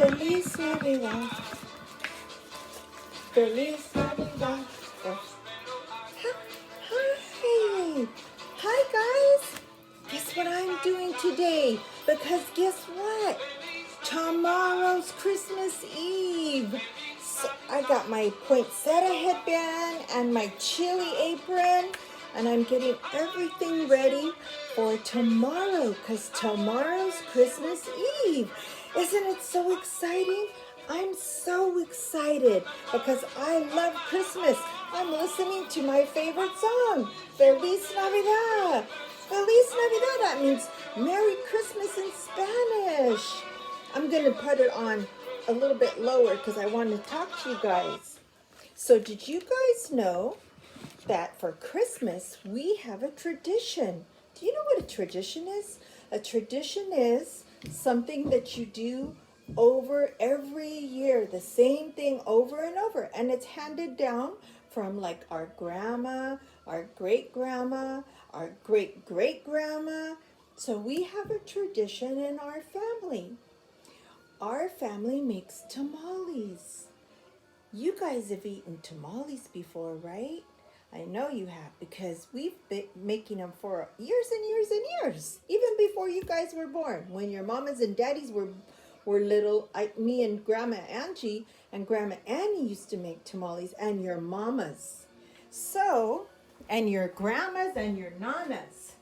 Feliz Navidad. Feliz Navidad. Hi. Hi, guys. Guess what I'm doing today? Because guess what? Tomorrow's Christmas Eve. So I got my poinsettia headband and my chili apron, and I'm getting everything ready for tomorrow because tomorrow's Christmas Eve. Isn't it so exciting? I'm so excited because I love Christmas. I'm listening to my favorite song, Feliz Navidad. Feliz Navidad, that means Merry Christmas in Spanish. I'm going to put it on a little bit lower because I want to talk to you guys. So did you guys know that for Christmas we have a tradition? Do you know what a tradition is? A tradition is something that you do over every year, the same thing over and over, and it's handed down from like our grandma, our great-grandma, our great-great-grandma. So we have a tradition in our family. Our family makes tamales. You guys have eaten tamales before, right? I know you have because we've been making them for years and years and years. Even before you guys were born. When your mamas and daddies were little, me and Grandma Angie and Grandma Annie used to make tamales, and your mamas. So, and your grandmas and your nanas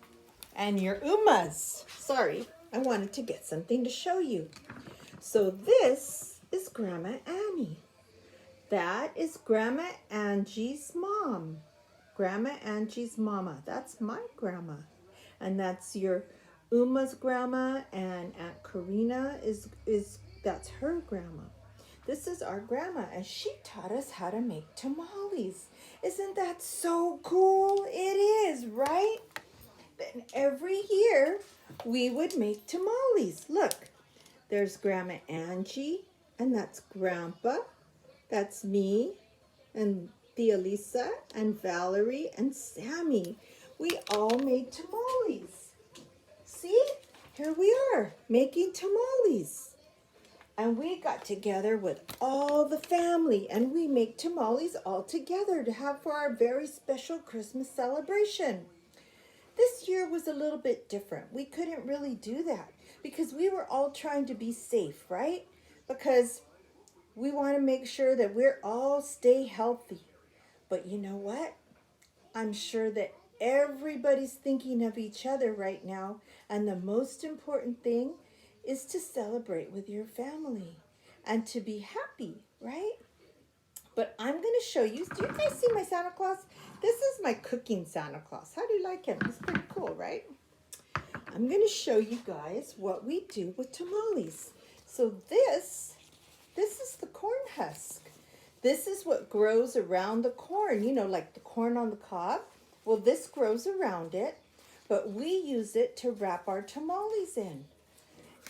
and your umas. Sorry, I wanted to get something to show you. So this is Grandma Annie. That is Grandma Angie's mom. Grandma Angie's mama. That's my grandma. And that's your Uma's grandma, and Aunt Karina is that's her grandma. This is our grandma, and she taught us how to make tamales. Isn't that so cool? It is, right? And every year we would make tamales. Look, there's Grandma Angie, and that's Grandpa. That's me, and Tia Lisa, and Valerie, and Sammy. We all made tamales. See? Here we are, making tamales. And we got together with all the family, and we make tamales all together to have for our very special Christmas celebration. This year was a little bit different. We couldn't really do that because we were all trying to be safe, right? Because we want to make sure that we're all stay healthy. But you know what? I'm sure that everybody's thinking of each other right now. And the most important thing is to celebrate with your family and to be happy, right? But I'm going to show you. Do you guys see my Santa Claus? This is my cooking Santa Claus. How do you like him? He's pretty cool, right? I'm going to show you guys what we do with tamales. So this is the corn husk. This is what grows around the corn, you know, like the corn on the cob. Well, this grows around it, but we use it to wrap our tamales in.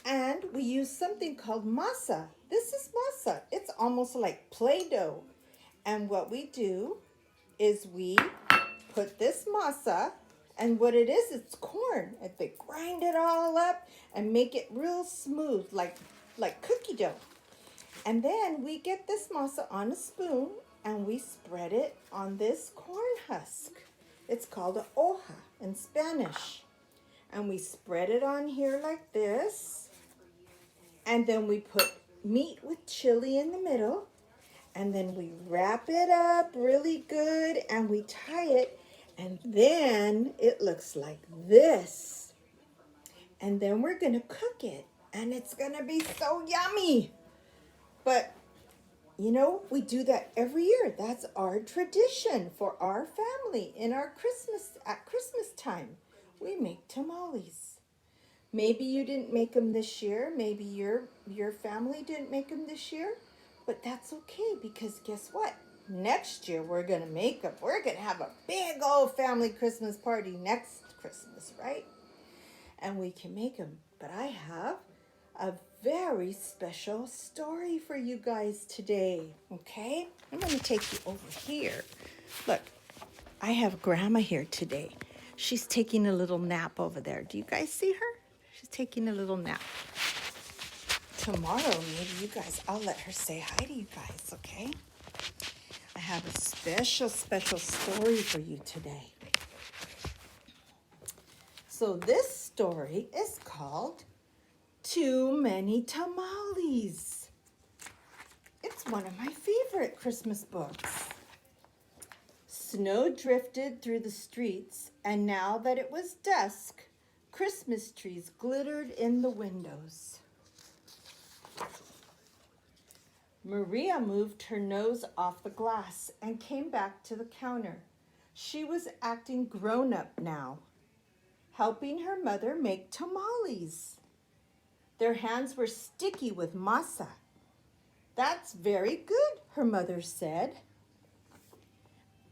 And we use something called masa. This is masa. It's almost like Play-Doh. And what we do is we put this masa, and what it is, it's corn. And they grind it all up and make it real smooth, like cookie dough. And then we get this masa on a spoon and we spread it on this corn husk. It's called a hoja in Spanish. And we spread it on here like this. And then we put meat with chili in the middle. And then we wrap it up really good and we tie it. And then it looks like this. And then we're going to cook it. And it's going to be so yummy. But, you know, we do that every year. That's our tradition for our family in our at Christmas time. We make tamales. Maybe you didn't make them this year. Maybe your family didn't make them this year. But that's okay because guess what? Next year we're going to make them. We're going to have a big old family Christmas party next Christmas, right? And we can make them. But I have a very special story for you guys today, okay? I'm going to take you over here. Look, I have Grandma here today. She's taking a little nap over there. Do you guys see her? She's taking a little nap. tomorrow, maybe you guys, I'll let her say hi to you guys, okay? I have a special story for you today. So this story is called Too Many Tamales. It's one of my favorite Christmas books. Snow drifted through the streets, and now that it was dusk, Christmas trees glittered in the windows. Maria moved her nose off the glass and came back to the counter. She was acting grown-up now, helping her mother make tamales. Their hands were sticky with masa. "That's very good," her mother said.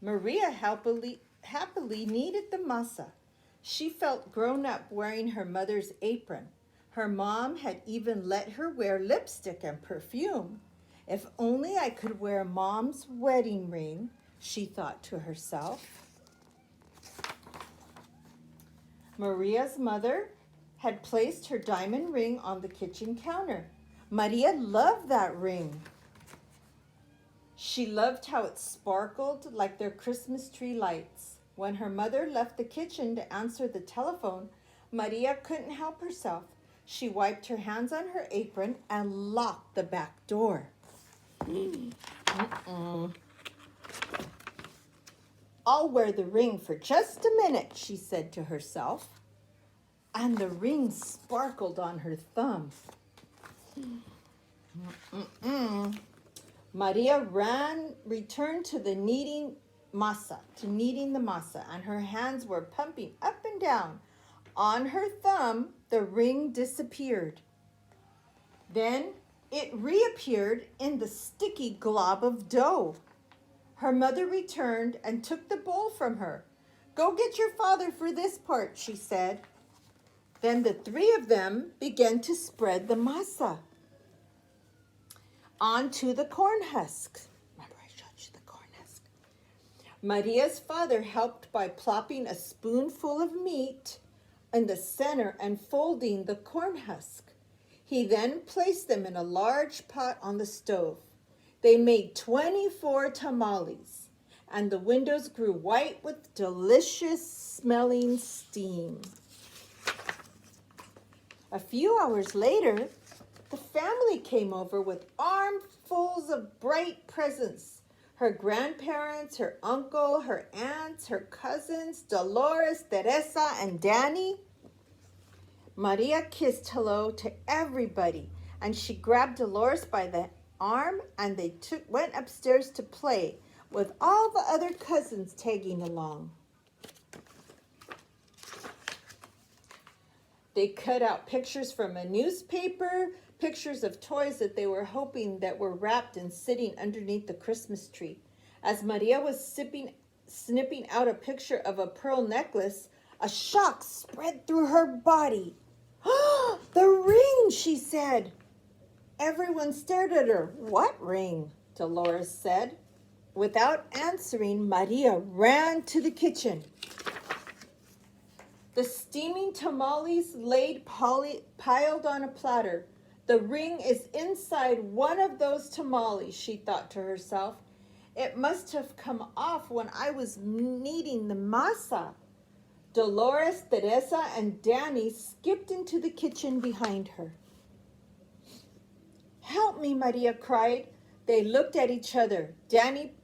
Maria happily kneaded the masa. She felt grown up wearing her mother's apron. Her mom had even let her wear lipstick and perfume. If only I could wear Mom's wedding ring, she thought to herself. Maria's mother had placed her diamond ring on the kitchen counter. Maria loved that ring. She loved how it sparkled like their Christmas tree lights. When her mother left the kitchen to answer the telephone, Maria couldn't help herself. She wiped her hands on her apron and locked the back door. "I'll wear the ring for just a minute," she said to herself. And the ring sparkled on her thumb. Maria returned to kneading the masa, and her hands were pumping up and down. On her thumb, the ring disappeared. Then it reappeared in the sticky glob of dough. Her mother returned and took the bowl from her. "Go get your father for this part," she said. Then the three of them began to spread the masa onto the corn husks. Remember I showed you the corn husk? Maria's father helped by plopping a spoonful of meat in the center and folding the corn husk. He then placed them in a large pot on the stove. They made 24 tamales, and the windows grew white with delicious smelling steam. A few hours later, the family came over with armfuls of bright presents. Her grandparents, her uncle, her aunts, her cousins, Dolores, Teresa, and Danny. Maria kissed hello to everybody, and she grabbed Dolores by the arm, and they went upstairs to play with all the other cousins tagging along. They cut out pictures from a newspaper, pictures of toys that they were hoping that were wrapped and sitting underneath the Christmas tree. As Maria was snipping out a picture of a pearl necklace, a shock spread through her body. "Oh, the ring," she said. Everyone stared at her. "What ring?" Dolores said. Without answering, Maria ran to the kitchen. The steaming tamales laid piled on a platter. "The ring is inside one of those tamales," she thought to herself. "It must have come off when I was kneading the masa." Dolores, Teresa, and Danny skipped into the kitchen behind her. "Help me," Maria cried. They looked at each other. Danny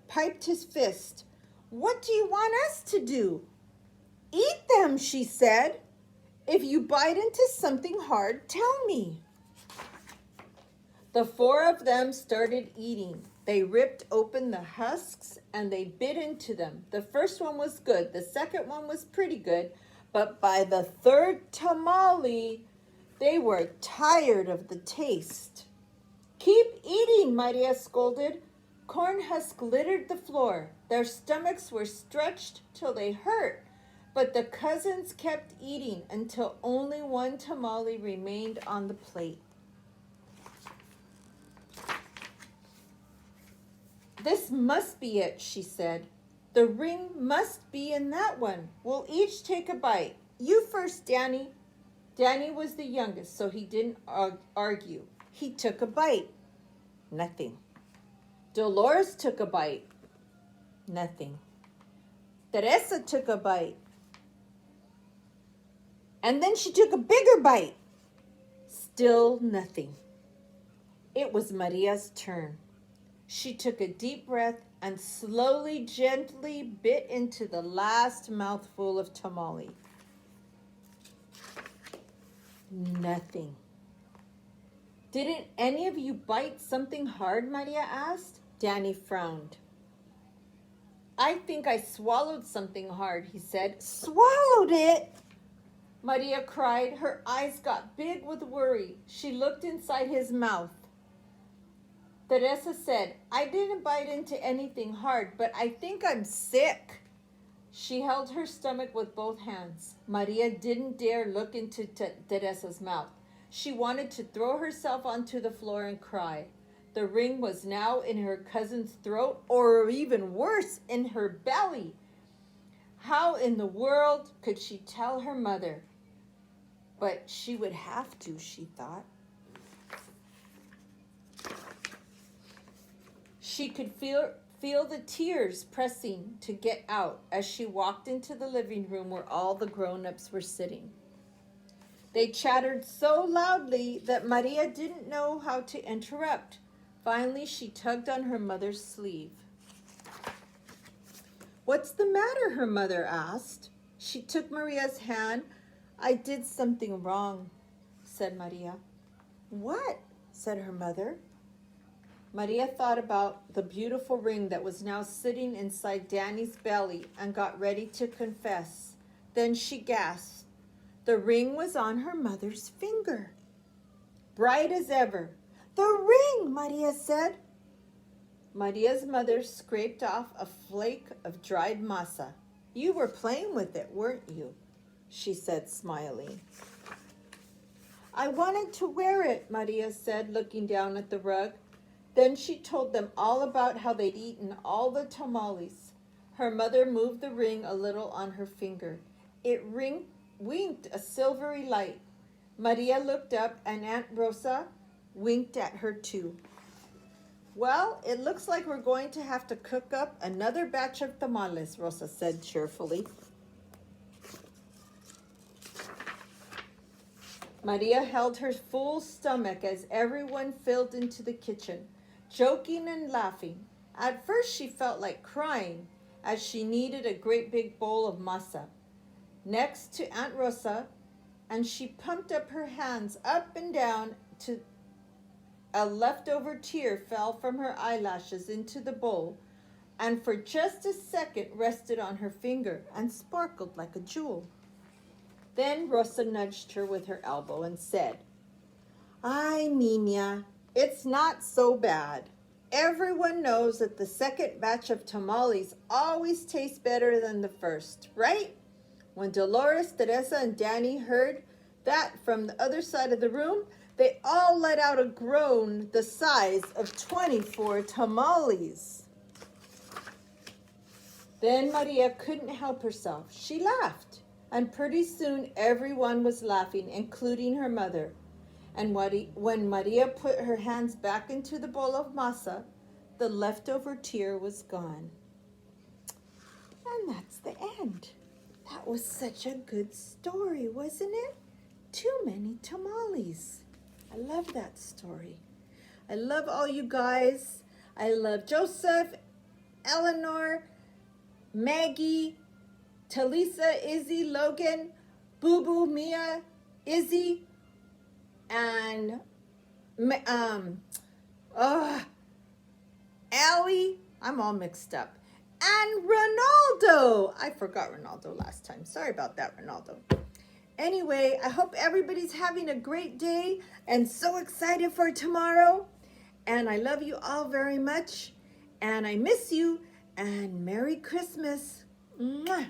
piped his fist. "What do you want us to do?" "Eat them," she said. "If you bite into something hard, tell me." The four of them started eating. They ripped open the husks and they bit into them. The first one was good. The second one was pretty good. But by the third tamale, they were tired of the taste. "Keep eating," Maria scolded. Corn husk littered the floor. Their stomachs were stretched till they hurt. But the cousins kept eating until only one tamale remained on the plate. "This must be it," she said. "The ring must be in that one. We'll each take a bite. You first, Danny." Danny was the youngest, so he didn't argue. He took a bite. Nothing. Dolores took a bite. Nothing. Teresa took a bite. And then she took a bigger bite. Still nothing. It was Maria's turn. She took a deep breath and slowly, gently bit into the last mouthful of tamale. Nothing. Didn't any of you bite something hard, Maria asked. Danny frowned. I think I swallowed something hard, he said. Swallowed it? Maria cried. Her eyes got big with worry. She looked inside his mouth. Teresa said, I didn't bite into anything hard, but I think I'm sick. She held her stomach with both hands. Maria didn't dare look into Teresa's mouth. She wanted to throw herself onto the floor and cry. The ring was now in her cousin's throat, or even worse, in her belly. How in the world could she tell her mother? But she would have to, she thought. She could feel the tears pressing to get out as she walked into the living room where all the grown-ups were sitting. They chattered so loudly that Maria didn't know how to interrupt. Finally, she tugged on her mother's sleeve. What's the matter? Her mother asked. She took Maria's hand. I did something wrong, said Maria. What? Said her mother. Maria thought about the beautiful ring that was now sitting inside Danny's belly and got ready to confess. Then she gasped. The ring was on her mother's finger, bright as ever. The ring, Maria said. Maria's mother scraped off a flake of dried masa. You were playing with it, weren't you? She said, smiling. I wanted to wear it, Maria said, looking down at the rug. Then she told them all about how they'd eaten all the tamales. Her mother moved the ring a little on her finger. It winked a silvery light. Maria looked up and Aunt Rosa winked at her too. Well, it looks like we're going to have to cook up another batch of tamales, Rosa said cheerfully. Maria held her full stomach as everyone filed into the kitchen, joking and laughing. At first she felt like crying as she needed a great big bowl of masa. Next to Aunt Rosa, and she pumped up her hands up and down to a leftover tear fell from her eyelashes into the bowl and for just a second rested on her finger and sparkled like a jewel. Then Rosa nudged her with her elbow and said, Ay, niña, it's not so bad. Everyone knows that the second batch of tamales always tastes better than the first, right? When Dolores, Teresa, and Danny heard that from the other side of the room, they all let out a groan the size of 24 tamales. Then Maria couldn't help herself. She laughed, and pretty soon everyone was laughing, including her mother. And when Maria put her hands back into the bowl of masa, the leftover tear was gone. And that's the end. That was such a good story, wasn't it? Too many tamales. I love that story. I love all you guys. I love Joseph, Eleanor, Maggie, Talisa, Izzy, Logan, Boo Boo, Mia, Izzy, and Allie. I'm all mixed up. And Ronaldo. I forgot Ronaldo last time. Sorry about that, Ronaldo. Anyway, I hope everybody's having a great day and so excited for tomorrow. And I love you all very much. And I miss you. And Merry Christmas. Mwah.